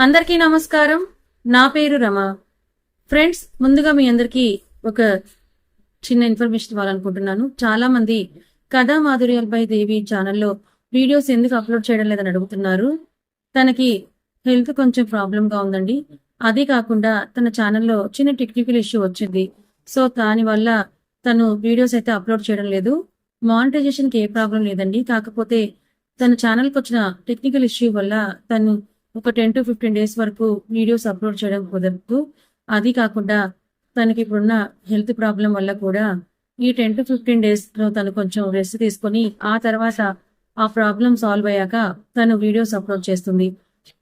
అందరికీ నమస్కారం. నా పేరు రమ. ఫ్రెండ్స్, ముందుగా మీ అందరికీ ఒక చిన్న ఇన్ఫర్మేషన్ ఇవ్వాలనుకుంటున్నాను. చాలా మంది కథా మాధుర్యాలపై దేవి ఛానల్లో వీడియోస్ ఎందుకు అప్లోడ్ చేయడం లేదని అడుగుతున్నారు. తనకి హెల్త్ కొంచెం ప్రాబ్లంగా ఉందండి. అదే కాకుండా తన ఛానల్లో చిన్న టెక్నికల్ ఇష్యూ వచ్చింది. సో దానివల్ల తను వీడియోస్ అయితే అప్లోడ్ చేయడం లేదు. మానిటైజేషన్కి ఏ ప్రాబ్లం లేదండి. కాకపోతే తన ఛానల్కి వచ్చిన టెక్నికల్ ఇష్యూ వల్ల తను ఒక 10 to 15 డేస్ వరకు వీడియోస్ అప్లోడ్ చేయడం కుదరదు. అది కాకుండా తనకి ఇప్పుడున్న హెల్త్ ప్రాబ్లం వల్ల కూడా ఈ 10 to 15 డేస్ లో తను కొంచెం రెస్ట్ తీసుకొని ఆ తర్వాత ఆ ప్రాబ్లం సాల్వ్ అయ్యాక తను వీడియోస్ అప్లోడ్ చేస్తుంది.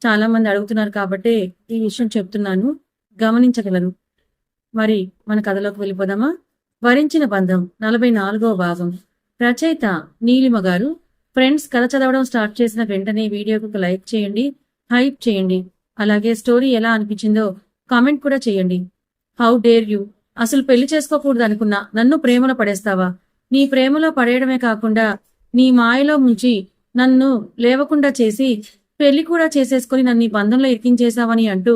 చాలా మంది అడుగుతున్నారు కాబట్టి ఈ విషయం చెప్తున్నాను, గమనించగలరు. మరి మన కథలోకి వెళ్ళిపోదామా? వరించిన బంధం 44వ భాగం. రచయిత నీలిమ గారు. ఫ్రెండ్స్, కథ చదవడం స్టార్ట్ చేసిన వెంటనే వీడియోకి ఒక లైక్ చేయండి, హైప్ చేయండి. అలాగే స్టోరీ ఎలా అనిపించిందో కామెంట్ కూడా చేయండి. How dare you! అసలు పెళ్లి చేసుకోకూడదు అనుకున్నా నన్ను ప్రేమలో పడేస్తావా? నీ ప్రేమలో పడేయడమే కాకుండా నీ మాయలో ముంచి నన్ను లేవకుండా చేసి పెళ్లి కూడా చేసేసుకుని నన్ను ఈ బంధంలో ఇరికించేశావని అంటూ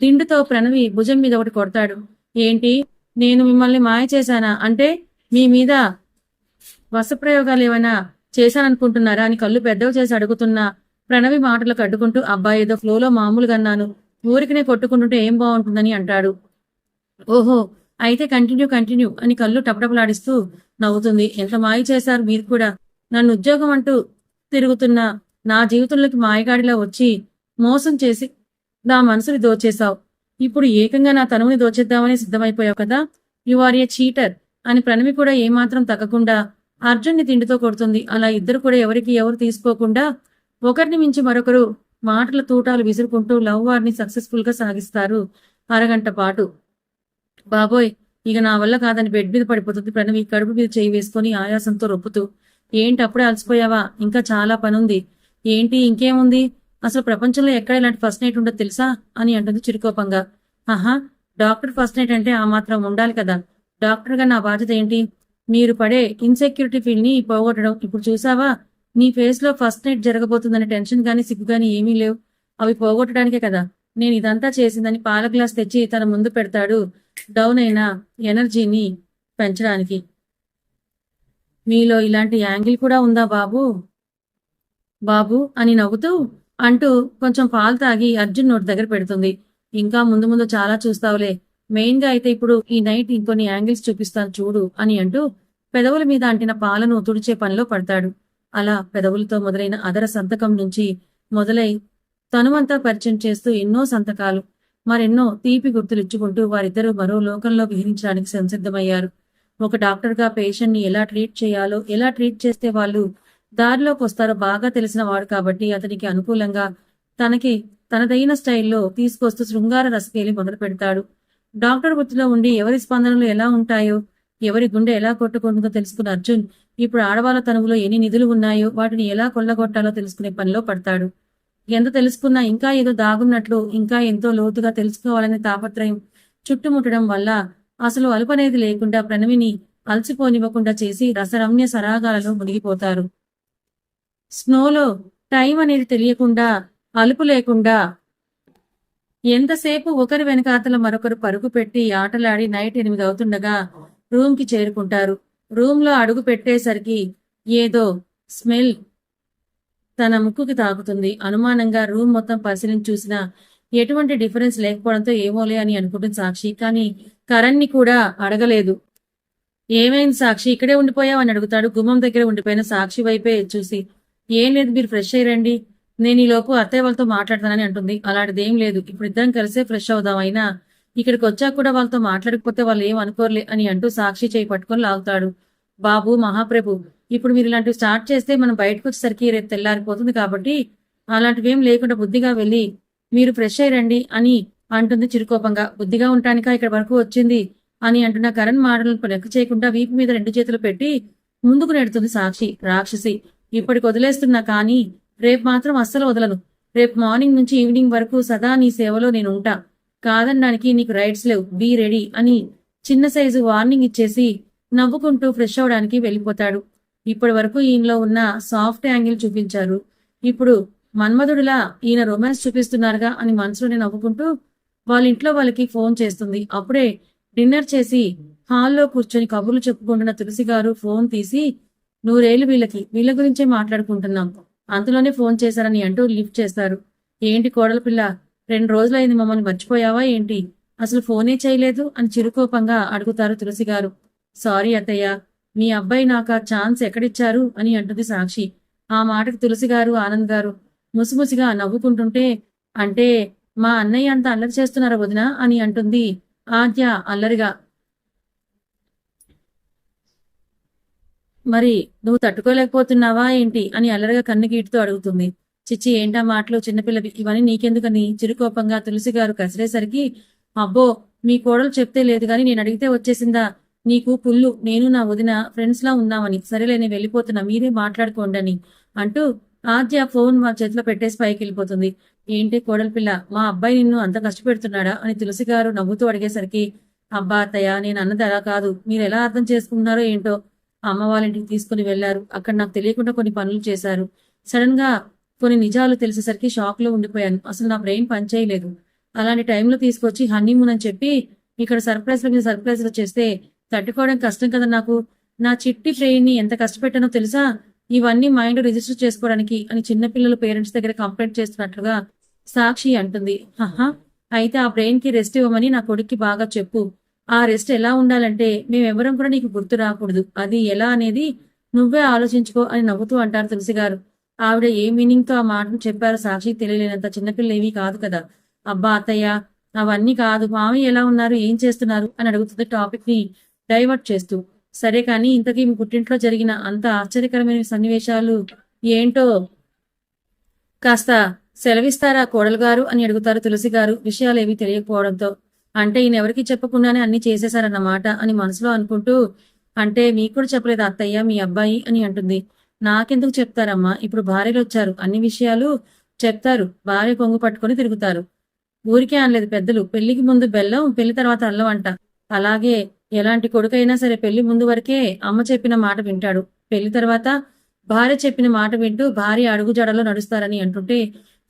దిండుతో ప్రణవి భుజం మీద ఒకటి కొడతాడు. ఏంటి, నేను మిమ్మల్ని మాయ చేశానా? అంటే మీ మీద వసప్రయోగాలు ఏమైనా చేశాననుకుంటున్నారా అని కళ్ళు పెద్దవి చేసి అడుగుతున్నా ప్రణవి మాటలకు అడ్డుకుంటూ, అబ్బాయి ఏదో ఫ్లోలో మామూలుగా అన్నాను, ఊరికినే కొట్టుకుంటుంటే ఏం బాగుంటుందని అంటాడు. ఓహో, అయితే కంటిన్యూ అని కళ్ళు టపటపలాడిస్తూ నవ్వుతుంది. ఎంత మాయ చేశారు మీరు కూడా! నన్ను ఉద్యోగం అంటూ తిరుగుతున్న నా జీవితంలోకి మాయగాడిలా వచ్చి మోసం చేసి నా మనసుని దోచేశావు. ఇప్పుడు ఏకంగా నా తనువుని దోచేద్దామని సిద్ధమైపోయావు కదా! యు ఆర్ ఏ చీటర్ అని ప్రణవి కూడా ఏమాత్రం తగ్గకుండా అర్జున్ని తిండితో కొడుతుంది. అలా ఇద్దరు కూడా ఎవరికి ఎవరు తీసుకోకుండా ఒకరిని మించి మరొకరు మాటల తూటాలు విసురుకుంటూ లవ్ వార్ని సక్సెస్ఫుల్ గా సాగిస్తారు అరగంట పాటు. బాబోయ్, ఇక నా వల్ల కాదని బెడ్ మీద పడిపోతుంది ప్రణవి, కడుపు మీద చేయి వేసుకుని ఆయాసంతో రొప్పుతూ. ఏంటి, అప్పుడే అలసిపోయావా? ఇంకా చాలా పనుంది. ఏంటి, ఇంకేముంది? అసలు ప్రపంచంలో ఎక్కడ ఇలాంటి ఫస్ట్ నైట్ ఉండదు తెలుసా అని అంటుంది చిరుకోపంగా. ఆహా, డాక్టర్ ఫస్ట్ నైట్ అంటే ఆ మాత్రం ఉండాలి కదా. డాక్టర్ గా నా బాధ్యత ఏంటి? మీరు పడే ఇన్సెక్యూరిటీ ఫీల్ ని పోగొట్టడం. ఇప్పుడు చూసావా, నీ ఫేస్ లో ఫస్ట్ నైట్ జరగబోతుందనే టెన్షన్ గానీ సిగ్గు గానీ ఏమీ లేవు. అవి పోగొట్టడానికే కదా నేను ఇదంతా చేసిందని పాల గ్లాస్ తెచ్చి తన ముందు పెడతాడు, డౌన్ అయిన ఎనర్జీని పెంచడానికి. మీలో ఇలాంటి యాంగిల్ కూడా ఉందా బాబు? బాబు అని నవ్వుతూ అంటూ కొంచెం పాలు తాగి అర్జున్ నోటి దగ్గర పెడుతుంది. ఇంకా ముందు ముందు చాలా చూస్తావులే. మెయిన్ గా అయితే ఇప్పుడు ఈ నైట్ ఇంకొన్ని యాంగిల్స్ చూపిస్తాను చూడు అని అంటూ పెదవుల మీద అంటిన పాలను తుడిచే పనిలో పడతాడు. అలా పెదవులతో మొదలైన అదర సంతకం నుంచి మొదలై తనువంతా పరిచయం చేస్తూ ఎన్నో సంతకాలు, మరెన్నో తీపి గుర్తులిచ్చుకుంటూ వారిద్దరూ మరో లోకంలో విహరించడానికి సంసిద్ధమయ్యారు. ఒక డాక్టర్ గా పేషెంట్ ని ఎలా ట్రీట్ చేయాలో, ఎలా ట్రీట్ చేస్తే వాళ్ళు దారిలోకి వస్తారో బాగా తెలిసిన వాడు కాబట్టి అతనికి అనుకూలంగా తనకి తనదైన స్టైల్లో తీసుకొస్తూ శృంగార రసకేలి మొదలు పెడతాడు. డాక్టర్ వృత్తిలో ఉండి ఎవరి స్పందనలు ఎలా ఉంటాయో, ఎవరి గుండె ఎలా కొట్టుకుంటుందో తెలుసుకున్న అర్జున్ ఇప్పుడు ఆడవాళ్ళ తనువులో ఎన్ని నిధులు ఉన్నాయో వాటిని ఎలా కొల్లగొట్టాలో తెలుసుకునే పనిలో పడతాడు. ఎంత తెలుసుకున్నా ఇంకా ఏదో దాగున్నట్లు, ఇంకా ఎంతో లోతుగా తెలుసుకోవాలనే తాపత్రయం చుట్టుముట్టడం వల్ల అసలు అలుపనేది లేకుండా ప్రణవిని అలసిపోనివ్వకుండా చేసి రసరమ్య సరాగాలలో మునిగిపోతారు. స్నోలో టైం అనేది తెలియకుండా, అలుపు లేకుండా ఎంతసేపు ఒకరి వెనకాతల మరొకరు పరుగు పెట్టి ఆటలాడి నైట్ 8 అవుతుండగా రూమ్ కి చేరుకుంటారు. రూమ్ లో అడుగు పెట్టేసరికి ఏదో స్మెల్ తన ముక్కుకి తాకుతుంది. అనుమానంగా రూమ్ మొత్తం పరిశీలించి చూసినా ఎటువంటి డిఫరెన్స్ లేకపోవడంతో ఏమోలే అని అనుకుంటుంది సాక్షి. కానీ కరణ్ ని కూడా అడగలేదు. ఏమైంది సాక్షి, ఇక్కడే ఉండిపోయావు అని అడుగుతాడు. గుమ్మం దగ్గర ఉండిపోయిన సాక్షి వైపే చూసి, ఏం లేదు, మీరు ఫ్రెష్ అయ్యారండి, నేను ఈ లోపు అత్తయ్య వాళ్ళతో మాట్లాడతానని అంటుంది. అలాంటిదేం లేదు, ఇప్పుడు ఇద్దరం కలిసే ఫ్రెష్ అవుదాం. అయినా ఇక్కడికి వచ్చాక కూడా వాళ్ళతో మాట్లాడకపోతే వాళ్ళు ఏం అనుకోర్లే అని అంటూ సాక్షి చేయి పట్టుకొని లాగుతాడు. బాబు మహాప్రభు, ఇప్పుడు మీరు ఇలాంటివి స్టార్ట్ చేస్తే మనం బయటకు వచ్చేసరికి రేపు తెల్లారిపోతుంది కాబట్టి అలాంటివేం లేకుండా బుద్ధిగా వెళ్ళి మీరు ఫ్రెష్ అయ్యండి అని అంటుంది చిరుకోపంగా. బుద్ధిగా ఉంటానికా ఇక్కడ వరకు వచ్చింది అని అంటున్న కరణ్ మాటలను లెక్క చేయకుండా వీపు మీద 2 చేతులు పెట్టి ముందుకు నెడుతుంది సాక్షి. రాక్షసి, ఇప్పటికి వదిలేస్తున్నా కానీ రేపు మాత్రం అస్సలు వదలను. రేపు మార్నింగ్ నుంచి ఈవినింగ్ వరకు సదా నీ సేవలో నేను ఉంటా. కాదనడానికి నీకు రైట్స్ లేవు, బీ రెడీ అని చిన్న సైజు వార్నింగ్ ఇచ్చేసి నవ్వుకుంటూ ఫ్రెష్ అవడానికి వెళ్ళిపోతాడు. ఇప్పటి వరకు ఈయనలో ఉన్న సాఫ్ట్ యాంగిల్ చూపించారు. ఇప్పుడు మన్మధుడిలా ఈయన రొమాన్స్ చూపిస్తున్నారుగా అని మనసులోనే నవ్వుకుంటూ వాళ్ళ ఇంట్లో వాళ్ళకి ఫోన్ చేస్తుంది. అప్పుడే డిన్నర్ చేసి హాల్లో కూర్చొని కబుర్లు చెప్పుకుంటున్న తులసి గారు ఫోన్ తీసి, నూరేళ్లు వీళ్ళ గురించే మాట్లాడుకుంటున్నాం, అంతలోనే ఫోన్ చేశారని అంటూ లిఫ్ట్ చేస్తారు. ఏంటి కోడల పిల్ల, 2 రోజులైంది, మమ్మల్ని మర్చిపోయావా ఏంటి, అసలు ఫోనే చేయలేదు అని చిరుకోపంగా అడుగుతారు తులసి గారు. సారీ అత్తయ్య, మీ అబ్బాయి నాకు ఆ ఛాన్స్ ఎక్కడిచ్చారు అని అంటుంది సాక్షి. ఆ మాటకు తులసి గారు ఆనంద్ గారు ముసిముసిగా నవ్వుకుంటుంటే, అంటే మా అన్నయ్య అంత అల్లరి చేస్తున్నారా వదినా అని అంటుంది ఆద్య అల్లరిగా. మరి నువ్వు తట్టుకోలేకపోతున్నావా ఏంటి అని అల్లరిగా కన్నుగీటుతో అడుగుతుంది. చిచ్చి ఏంటా మాటలు, చిన్నపిల్లవి, ఇవన్నీ నీకెందుకని చిరుకోపంగా తులసి గారు కసిరేసరికి, అబ్బో మీ కోడలు చెప్తే లేదు గాని నేను అడిగితే వచ్చేసిందా, నీకు పుల్లు, నేను నా వదిన ఫ్రెండ్స్ లా ఉన్నామని, సరేలే నేను వెళ్ళిపోతున్నా, మీరే మాట్లాడుకోండి అని అంటూ ఆద్య ఫోన్ మా చేతిలో పెట్టేసి పైకి వెళ్ళిపోతుంది. ఏంటి కోడలి పిల్ల, మా అబ్బాయి నిన్ను అంత కష్టపెడుతున్నాడా అని తులసి గారు నవ్వుతూ అడిగేసరికి, అబ్బా అత్తయ్య, నేను అన్నది అలా కాదు, మీరు ఎలా అర్థం చేసుకున్నారో ఏంటో, అమ్మ వాళ్ళ ఇంటికి తీసుకుని వెళ్లారు, అక్కడ నాకు తెలియకుండా కొన్ని పనులు చేశారు, సడన్ గా కొన్ని నిజాలు తెలిసేసరికి షాక్ లో ఉండిపోయాను, అసలు నా బ్రెయిన్ పనిచేయలేదు, అలాంటి టైంలో తీసుకొచ్చి హనీమూన్ అని చెప్పి ఇక్కడ సర్ప్రైజ్ చేస్తే తట్టుకోవడం కష్టం కదా నాకు, నా చిట్టి బ్రెయిన్ ని ఎంత కష్టపెట్టానో తెలుసా, ఇవన్నీ మైండ్ రిజిస్టర్ చేసుకోవడానికి అని చిన్నపిల్లలు పేరెంట్స్ దగ్గర కంప్లైంట్ చేస్తున్నట్లుగా సాక్షి అంటుంది. హహా, అయితే ఆ బ్రెయిన్ కి రెస్ట్ ఇవ్వమని నా కొడుక్కి బాగా చెప్పు, ఆ రెస్ట్ ఎలా ఉండాలంటే మేమెవరం కూడా నీకు గుర్తు రాకూడదు, అది ఎలా అనేది నువ్వే ఆలోచించుకో అని నవ్వుతూ అంటారు తులసి గారు. ఆవిడ ఏ మీనింగ్ తో ఆ మాటను చెప్పారో సాక్షికి తెలియలేనంత చిన్నపిల్ల ఏమీ కాదు కదా. అబ్బా అత్తయ్య, అవన్నీ కాదు, మామయ్య ఎలా ఉన్నారు, ఏం చేస్తున్నారు అని అడుగుతుంది టాపిక్ ని డైవర్ట్ చేస్తూ. సరే కానీ ఇంతకీ మీ పుట్టింట్లో జరిగిన అంత ఆశ్చర్యకరమైన సన్నివేశాలు ఏంటో కాస్త సెలవిస్తారా కోడలు గారు అని అడుగుతారు తులసి గారు విషయాలు ఏమీ తెలియకపోవడంతో. అంటే ఈయన ఎవరికి చెప్పకుండానే అన్ని చేసేశారన్నమాట అని మనసులో అనుకుంటూ, అంటే మీకు కూడా చెప్పలేదు అత్తయ్య మీ అబ్బాయి అని అంటుంది. నాకెందుకు చెప్తారమ్మా, ఇప్పుడు భార్యలు వచ్చారు, అన్ని విషయాలు చెప్తారు, భార్య కొంగు పట్టుకొని తిరుగుతారు, ఊరికే అనలేదు పెద్దలు, పెళ్లికి ముందు బెల్లం, పెళ్లి తర్వాత అల్లం అంట, అలాగే ఎలాంటి కొడుకైనా సరే పెళ్లి ముందు వరకే అమ్మ చెప్పిన మాట వింటాడు, పెళ్లి తర్వాత భార్య చెప్పిన మాట వింటూ భార్య అడుగుజాడలో నడుస్తారని అంటుంటే,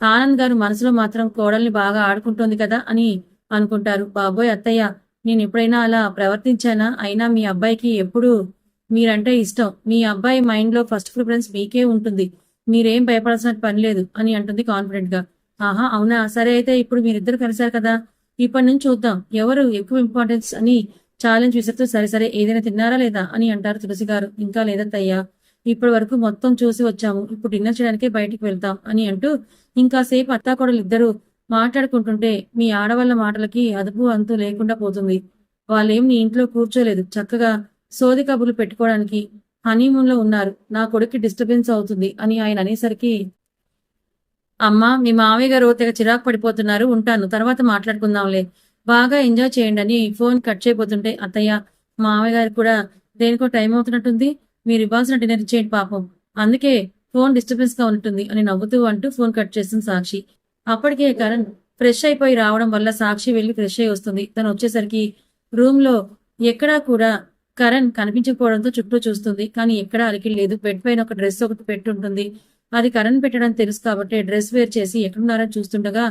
ఆనంద్ గారు మనసులో మాత్రం కోడల్ని బాగా ఆడుకుంటోంది కదా అని అనుకుంటారు. బాబోయ్ అత్తయ్య, నేను ఎప్పుడైనా అలా ప్రవర్తించానా, అయినా మీ అబ్బాయికి ఎప్పుడు మీరంటే ఇష్టం, మీ అబ్బాయి మైండ్ లో ఫస్ట్ ప్రిఫరెన్స్ మీకే ఉంటుంది, మీరేం భయపడాల్సిన పని లేదు అని అంటుంది కాన్ఫిడెంట్ గా. ఆహా అవునా, సరే అయితే ఇప్పుడు మీరిద్దరు కలిశారు కదా, ఇప్పటి నుంచి చూద్దాం ఎవరు ఎక్కువ ఇంపార్టెన్స్ అని ఛాలెంజ్ విసురుతూ, సరే సరే ఏదైనా తిన్నారా లేదా అని అంటారు తులసి గారు. ఇంకా లేదత్తయ్యా, ఇప్పటి వరకు మొత్తం చూసి వచ్చాము, ఇప్పుడు డిన్నర్ చేయడానికే బయటికి వెళ్తాం అని అంటూ ఇంకాసేపు అత్తాకోడలు ఇద్దరు మాట్లాడుకుంటుంటే మీ ఆడవాళ్ళ మాటలకి అదుపు అంతు లేకుండా పోతుంది. వాళ్ళేం నీ ఇంట్లో కూర్చోలేదు, చక్కగా సోది కబుర్లు పెట్టుకోవడానికి హనీమూన్ లో ఉన్నారు, నా కొడుక్కి డిస్టర్బెన్స్ అవుతుంది అని ఆయన అనేసరికి, అమ్మా మీ మామయ్య గారు తెగ చిరాకు పడిపోతున్నారు, ఉంటాను, తర్వాత మాట్లాడుకుందాంలే, బాగా ఎంజాయ్ చేయండి అని ఫోన్ కట్ చేయబోతుంటే, అత్తయ్య మామయ్య గారికి కూడా దేనికో టైం అవుతున్నట్టుంది, మీరు ఇవ్వాల్సిన డిన్నర్ ఇచ్చేయండి పాపం, అందుకే ఫోన్ డిస్టర్బెన్స్ గా ఉంటుంది అని నవ్వుతూ అంటూ ఫోన్ కట్ చేస్తుంది సాక్షి. అప్పటికే కరణ్ ఫ్రెష్ అయిపోయి రావడం వల్ల సాక్షి వెళ్లి ఫ్రెష్ అయి వస్తుంది. తను వచ్చేసరికి రూమ్ లో ఎక్కడా కూడా కరణ్ కనిపించకపోవడంతో చుట్టూ చూస్తుంది, కానీ ఎక్కడా అలికి లేదు. బెడ్ పైన ఒక డ్రెస్ ఒకటి పెట్టుంటుంది, అది కరణ్ పెట్టడం తెలుసు కాబట్టి డ్రెస్ వేర్ చేసి ఎక్కడున్నారని చూస్తుండగా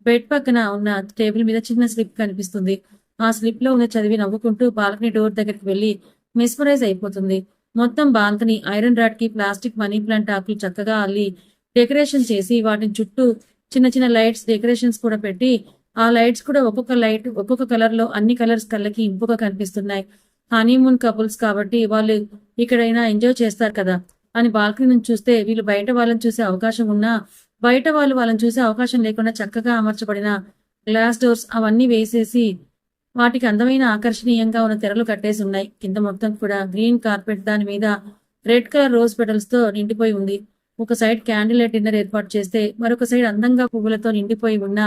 బెడ్ పక్కన ఉన్న టేబుల్ మీద చిన్న స్లిప్ కనిపిస్తుంది. ఆ స్లిప్ లో ఉన్న చదివి నవ్వుకుంటూ బాల్కనీ డోర్ దగ్గరికి వెళ్లి మెస్మరైజ్ అయిపోతుంది. మొత్తం బాల్కనీ ఐరన్ రాడ్ కి ప్లాస్టిక్ మనీ ప్లాంట్ ఆకులు చక్కగా అల్లి డెకరేషన్ చేసి వాటిని చుట్టూ చిన్న చిన్న లైట్స్ డెకరేషన్స్ కూడా పెట్టి, ఆ లైట్స్ కూడా ఒక్కొక్క లైట్ ఒక్కొక్క కలర్ లో అన్ని కలర్స్ కళ్ళకి ఇంపుగా కనిపిస్తున్నాయి. హనీమూన్ కపుల్స్ కాబట్టి వాళ్ళు ఇక్కడైనా ఎంజాయ్ చేస్తారు కదా అని బాల్కనీ నుంచి చూస్తే, వీళ్ళు బయట వాళ్ళని చూసే అవకాశం ఉన్నా బయట వాళ్ళు వాళ్ళని చూసే అవకాశం లేకుండా చక్కగా అమర్చబడిన గ్లాస్ డోర్స్ అవన్నీ వేసేసి వాటికి అందమైన ఆకర్షణీయంగా ఉన్న తెరలు కట్టేసి ఉన్నాయి. కింద మొత్తం కూడా గ్రీన్ కార్పెట్, దాని మీద రెడ్ కలర్ రోజ్ పెటల్స్ తో నిండిపోయి ఉంది. ఒక సైడ్ క్యాండిల్ లైట్ డిన్నర్ ఏర్పాటు చేస్తే మరొక సైడ్ అందంగా పువ్వులతో నిండిపోయి ఉన్న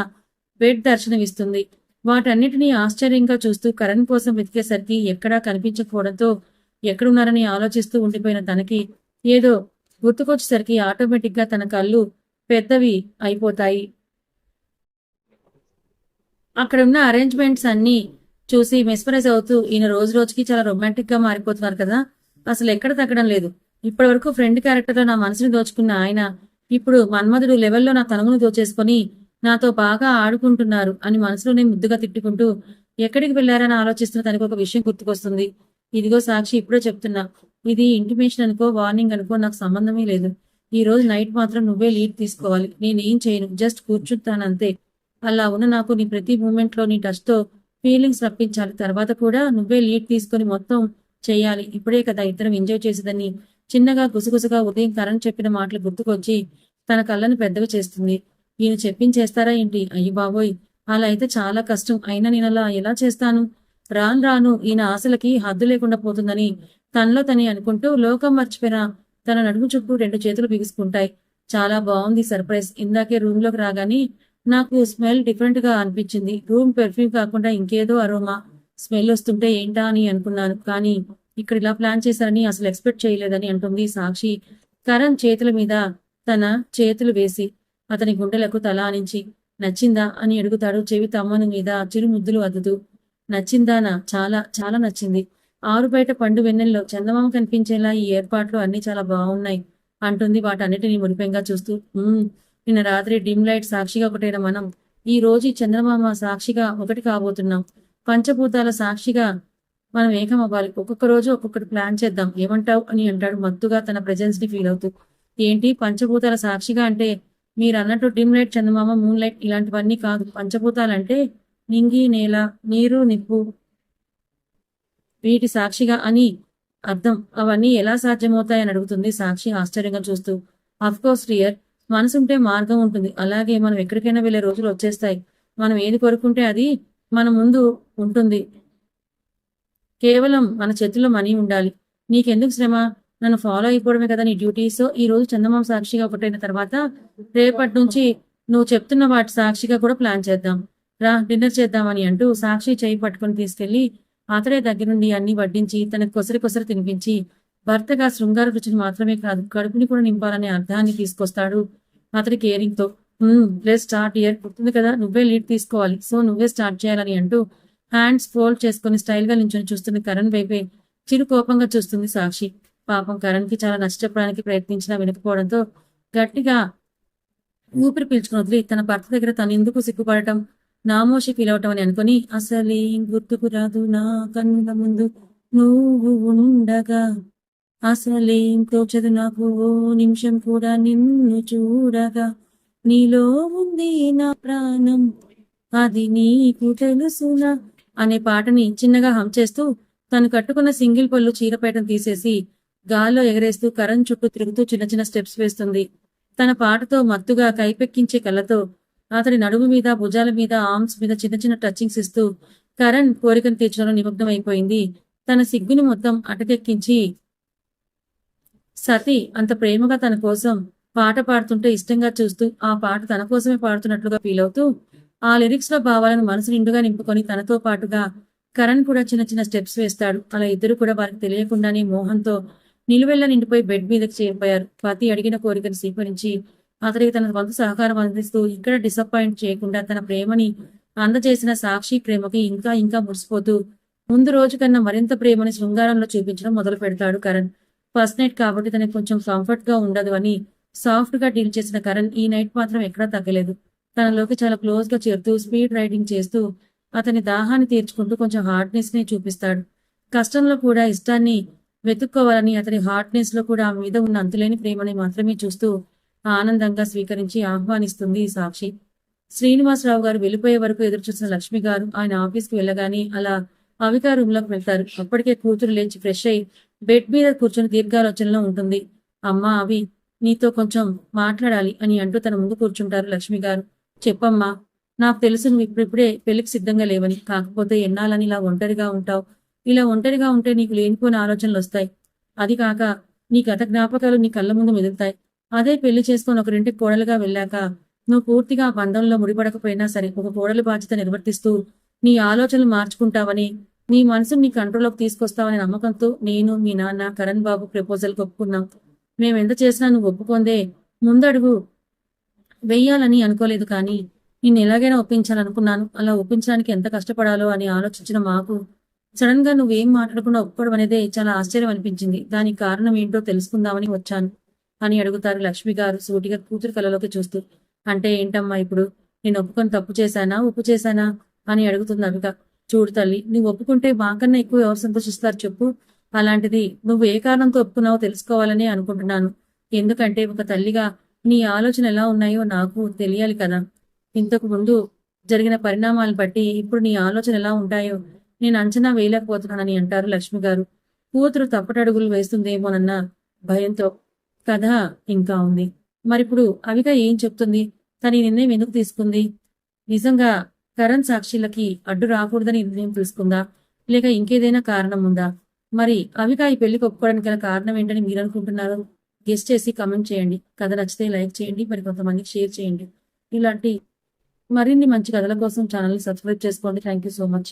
బెడ్ దర్శనమిస్తుంది. వాటన్నిటినీ ఆశ్చర్యంగా చూస్తూ కరణ్ కోసం వెతికేసరికి ఎక్కడా కనిపించకపోవడంతో ఎక్కడున్నారని ఆలోచిస్తూ ఉండిపోయిన తనకి ఏదో గుర్తుకొచ్చేసరికి ఆటోమేటిక్ గా తన కళ్ళు పెద్దవి అయిపోతాయి. అక్కడున్న అరేంజ్మెంట్స్ అన్ని చూసి మెస్మరైజ్ అవుతూ, ఈయన రోజు రోజుకి చాలా రొమాంటిక్ గా మారిపోతున్నారు కదా, అసలు ఎక్కడ తగ్గడం లేదు, ఇప్పటి వరకు ఫ్రెండ్ క్యారెక్టర్ లో నా మనసుని దోచుకున్న ఆయన ఇప్పుడు మన్మధుడు లెవెల్లో నా తనువును దోచేసుకొని నాతో బాగా ఆడుకుంటున్నారు అని మనసులోనే ముద్దుగా తిట్టుకుంటూ ఎక్కడికి వెళ్లారని ఆలోచిస్తున్న తనకు ఒక విషయం గుర్తుకొస్తుంది. ఇదిగో సాక్షి, ఇప్పుడే చెప్తున్నా. ఇది ఇంటిమేషన్ అనుకో, వార్నింగ్ అనుకో, నాకు సంబంధమే లేదు. ఈ రోజు నైట్ మాత్రం నువ్వే లీడ్ తీసుకోవాలి. నేనేం చేయను, జస్ట్ కూర్చుంటానంతే. అలా ఉన్న నాకు నీ ప్రతి మూమెంట్ లో నీ టచ్ తో ఫీలింగ్స్ రప్పించాలి. తర్వాత కూడా నువ్వే లీడ్ తీసుకొని మొత్తం చెయ్యాలి. ఇప్పుడే కదా ఇద్దరం ఎంజాయ్ చేసేదని చిన్నగా గుసగుసగా ఉదయం కరణ్ చెప్పిన మాటలు గుర్తుకొచ్చి తన కళ్ళను పెద్దగా చేస్తుంది. ఈయన చెప్పించేస్తారా ఏంటి? అయ్యి బాబోయ్, అలా అయితే చాలా కష్టం. అయినా నేను అలా ఎలా చేస్తాను? రాను రాను ఈయన ఆశలకి హద్దు లేకుండా పోతుందని తనలో తని అనుకుంటూ లోకం మర్చిపోయిన తన నడుము చుట్టూ 2 చేతులు బిగుసుకుంటాయి. చాలా బాగుంది సర్ప్రైజ్. ఇందాకే రూమ్ లోకి రాగానే నాకు స్మెల్ డిఫరెంట్ గా అనిపించింది. రూమ్ పెర్ఫ్యూమ్ కాకుండా ఇంకేదో అరోమా స్మెల్ వస్తుంటే ఏంటా అని అనుకున్నాను. కానీ ఇక్కడ ఇలా ప్లాన్ చేశారని అసలు ఎక్స్పెక్ట్ చేయలేదని అంటుంది సాక్షి కరణ్ చేతుల మీద తన చేతులు వేసి అతని గుండెలకు తల ఆనించి. నచ్చిందా అని అడుగుతాడు చెవి తమ్మను మీద చిరు ముద్దులు అద్దుతూ. నచ్చిందానా? చాలా చాలా నచ్చింది. ఆరు బయట పండు వెన్నెల్లో చందమామ కనిపించేలా ఈ ఏర్పాట్లు అన్ని చాలా బాగున్నాయి అంటుంది వాటన్నిటిని మురిపెంగా చూస్తూ. నిన్న రాత్రి డిమ్ లైట్ సాక్షిగా ఒకటైన మనం ఈ రోజు ఈ చంద్రమామ సాక్షిగా ఒకటి కాబోతున్నాం. పంచభూతాల సాక్షిగా మనం ఏకం అవ్వాలి. ఒక్కొక్క రోజు ఒక్కొక్కటి ప్లాన్ చేద్దాం, ఏమంటావు అని అంటాడు మత్తుగా తన ప్రెజెన్స్ ని ఫీల్ అవుతూ. ఏంటి పంచభూతాల సాక్షిగా అంటే? మీరు అన్నట్టు డిమ్ లైట్, చందమామ, మూన్ లైట్ ఇలాంటివన్నీ కాదు. పంచభూతాలంటే నింగి, నేల, నీరు, నిప్పు, వీటి సాక్షిగా అని అర్థం. అవన్నీ ఎలా సాధ్యమవుతాయని అడుగుతుంది సాక్షి ఆశ్చర్యంగా చూస్తూ. అఫ్కోర్స్ డియర్, మనసుంటే మార్గం ఉంటుంది. అలాగే మనం ఎక్కడికైనా వెళ్ళే రోజులు వచ్చేస్తాయి. మనం ఏది కోరుకుంటే అది మన ముందు ఉంటుంది. కేవలం మన చేతుల్లో మనీ ఉండాలి. నీకెందుకు శ్రమ? నన్ను ఫాలో అయిపోవడమే కదా నీ డ్యూటీ. సో ఈ రోజు చందమామ సాక్షిగా ఒకటైన తర్వాత రేపటి నుంచి నువ్వు చెప్తున్న వాటి సాక్షిగా కూడా ప్లాన్ చేద్దాం. రా, డిన్నర్ చేద్దామని అంటూ సాక్షి చేయి పట్టుకుని తీసుకెళ్లి అతడే దగ్గరుండి అన్ని వడ్డించి తనకు కొసరి తినిపించి భర్తగా శృంగార రుచిని మాత్రమే కాదు కడుపుని కూడా నింపాలనే అర్థాన్ని తీసుకొస్తాడు అతడి కేరింగ్ తో. Let's start year. గుర్తుంది కదా, నువ్వే లీడ్ తీసుకోవాలి. సో నువ్వే స్టార్ట్ చేయాలని అంటూ హ్యాండ్స్ ఫోల్డ్ చేసుకుని స్టైల్ గా నించొని చూస్తుంది కరణ్ వైపే చిరు కోపంగా చూస్తుంది సాక్షి. పాపం కరణ్ కి చాలా నష్టపడడానికి ప్రయత్నించినా వినకపోవడంతో గట్టిగా ఊపిరి పీల్చుకుని వదిలి తన భర్త దగ్గర తను ఎందుకు సిగ్గుపడటం, నామోషి ఫీల్ అవటం అని అనుకుని, అసలేం గుర్తుకు రాదు నా కన్నుల ముందు నువ్వు ఉండగా, అసలేం తోచదు నాకు ఓ నిమిషం కూడా నిన్ను చూడగా, నీలో ఉంది నా ప్రాణం అది నీకు తెలుసునా అనే పాటని చిన్నగా హమ్ చేస్తూ తను కట్టుకున్న సింగిల్ పళ్ళు చీరపేటను తీసేసి గాల్లో ఎగరేస్తూ కరణ్ చుట్టూ తిరుగుతూ చిన్న చిన్న స్టెప్స్ వేస్తుంది. తన పాటతో మత్తుగా కైపెక్కించే కళ్ళతో అతడి నడుము మీద, భుజాల మీద, ఆర్మ్స్ మీద చిన్న చిన్న టచింగ్స్ ఇస్తూ కరణ్ కోరికను తీర్చడంలో నిమగ్నం అయిపోయింది. తన సిగ్గుని మొత్తం అటకెక్కించి సతి అంత ప్రేమగా తన కోసం పాట పాడుతుంటే ఇష్టంగా చూస్తూ ఆ పాట తన కోసమే పాడుతున్నట్లుగా ఫీల్ అవుతూ ఆ లిరిక్స్ లో భావాలను మనసు నిండుగా నింపుకొని తనతో పాటుగా కరణ్ కూడా చిన్న చిన్న స్టెప్స్ వేస్తాడు. అలా ఇద్దరు కూడా వారికి తెలియకుండానే మోహంతో నిలువెల్లా నిండిపోయి బెడ్ మీదకి చేరిపోయారు. పతి అడిగిన కోరికను స్వీకరించి అతడికి తన వంతు సహకారం అందిస్తూ ఇక్కడ డిసప్పాయింట్ చేయకుండా తన ప్రేమని అందజేసిన సాక్షి ప్రేమకి ఇంకా ఇంకా మురిసిపోతూ ముందు రోజు కన్నా మరింత ప్రేమని శృంగారంలో చూపించడం మొదలు పెడతాడు కరణ్. ఫస్ట్ నైట్ కాబట్టి తనకి కొంచెం కంఫర్ట్ గా ఉండదు అని సాఫ్ట్ గా డీల్ చేసిన కరణ్ ఈ నైట్ మాత్రం ఎక్కడా తగ్గలేదు. తనలోకి చాలా క్లోజ్ గా చేరుతూ స్పీడ్ రైడింగ్ చేస్తూ అతని దాహాన్ని తీర్చుకుంటూ కొంచెం హార్డ్నెస్ ని చూపిస్తాడు. కష్టంలో కూడా ఇష్టాన్ని వెతుక్కోవాలని అతని హార్డ్నెస్ లో కూడా ఆమె మీద ఉన్న అంతులేని ప్రేమని మాత్రమే చూస్తూ ఆనందంగా స్వీకరించి ఆహ్వానిస్తుంది సాక్షి. శ్రీనివాసరావు గారు వెళ్ళిపోయే వరకు ఎదురు చూసిన లక్ష్మి గారు ఆయన ఆఫీస్కి వెళ్ళగానే అలా అవిక రూమ్ లోకి వెళ్తారు. అప్పటికే కూతురు లేచి ఫ్రెష్ అయి బెడ్ మీద కూర్చొని దీర్ఘాలోచనలో ఉంటుంది. అమ్మా అవి, నీతో కొంచెం మాట్లాడాలి అని అంటూ తన ముందు కూర్చుంటారు లక్ష్మి గారు. చెప్పమ్మా. నాకు తెలుసు నువ్వు ఇప్పుడిప్పుడే పెళ్లికి సిద్ధంగా లేవని. కాకపోతే ఎన్నాలని ఇలా ఒంటరిగా ఉంటావు. ఇలా ఒంటరిగా ఉంటే నీకు లేనిపోయిన ఆలోచనలు వస్తాయి. అది కాక నీ గత జ్ఞాపకాలు నీ కళ్ళ ముందు మెదులుతాయి. అదే పెళ్లి చేసుకొని ఒకరింటికి కోడలుగా వెళ్ళాక నువ్వు పూర్తిగా ఆ బంధంలో ముడిపడకపోయినా సరే ఒక కోడలి బాధ్యత నిర్వర్తిస్తూ నీ ఆలోచనలు మార్చుకుంటావని, నీ మనసుని నీ కంట్రోల్లోకి తీసుకొస్తావనే నమ్మకంతో నేను, మీ నాన్న, కరణ్ బాబు ప్రపోజల్ ఒప్పుకున్నాం. మేమెంత చేసినా నువ్వు ఒప్పుకుందే ముందడుగు వెయ్యాలని అనుకోలేదు. కానీ నిన్ను ఎలాగైనా ఒప్పించాలనుకున్నాను. అలా ఒప్పించడానికి ఎంత కష్టపడాలో అని ఆలోచించిన మాకు సడన్ గా నువ్వేం మాట్లాడకుండా ఒప్పుకోవడం అనేదే చాలా ఆశ్చర్యం అనిపించింది. దానికి కారణం ఏంటో తెలుసుకుందామని వచ్చాను. అని అడుగుతారు లక్ష్మి గారు సూటిగా కూతురు కళ్ళలోకి చూస్తూ. అంటే ఏంటమ్మా ఇప్పుడు? నేను ఒప్పుకొని తప్పు చేశానా, ఉప్పు చేశానా అని అడుగుతుంది అవిక. చూడు తల్లి, నువ్వు ఒప్పుకుంటే మాకన్నా ఎక్కువ ఎవరు సంతోషిస్తారు చెప్పు? అలాంటిది నువ్వు ఏ కారణంతో ఒప్పుకున్నావో తెలుసుకోవాలని అనుకుంటున్నాను. ఎందుకంటే ఒక తల్లిగా నీ ఆలోచన ఎలా ఉన్నాయో నాకు తెలియాలి కదా. ఇంతకు ముందు జరిగిన పరిణామాలను బట్టి ఇప్పుడు నీ ఆలోచన ఎలా ఉంటాయో నేను అంచనా వేయలేకపోతున్నానని అంటారు లక్ష్మి గారు. కూతురు తప్పటడుగులు వేస్తుందేమోనన్న భయంతో. కథ ఇంకా ఉంది. మరిప్పుడు అవిక ఏం చెప్తుంది? తన ఈ నిర్ణయం ఎందుకు తీసుకుంది? నిజంగా కరణ్ సాక్షులకి అడ్డు రాకూడదని నిర్ణయం తీసుకుందా, లేక ఇంకేదైనా కారణం ఉందా? మరి అవిక ఈ పెళ్లికి ఒప్పుకోవడానికి గల కారణం ఏంటని మీరు అనుకుంటున్నారు? గెస్ట్ చేసి కమెంట్ చేయండి. కథ నచ్చితే లైక్ చేయండి, మరి కొంతమందికి షేర్ చేయండి. ఇలాంటి మరిన్ని మంచి కథల కోసం ఛానల్ని సబ్స్క్రైబ్ చేసుకోండి. Thank you so much.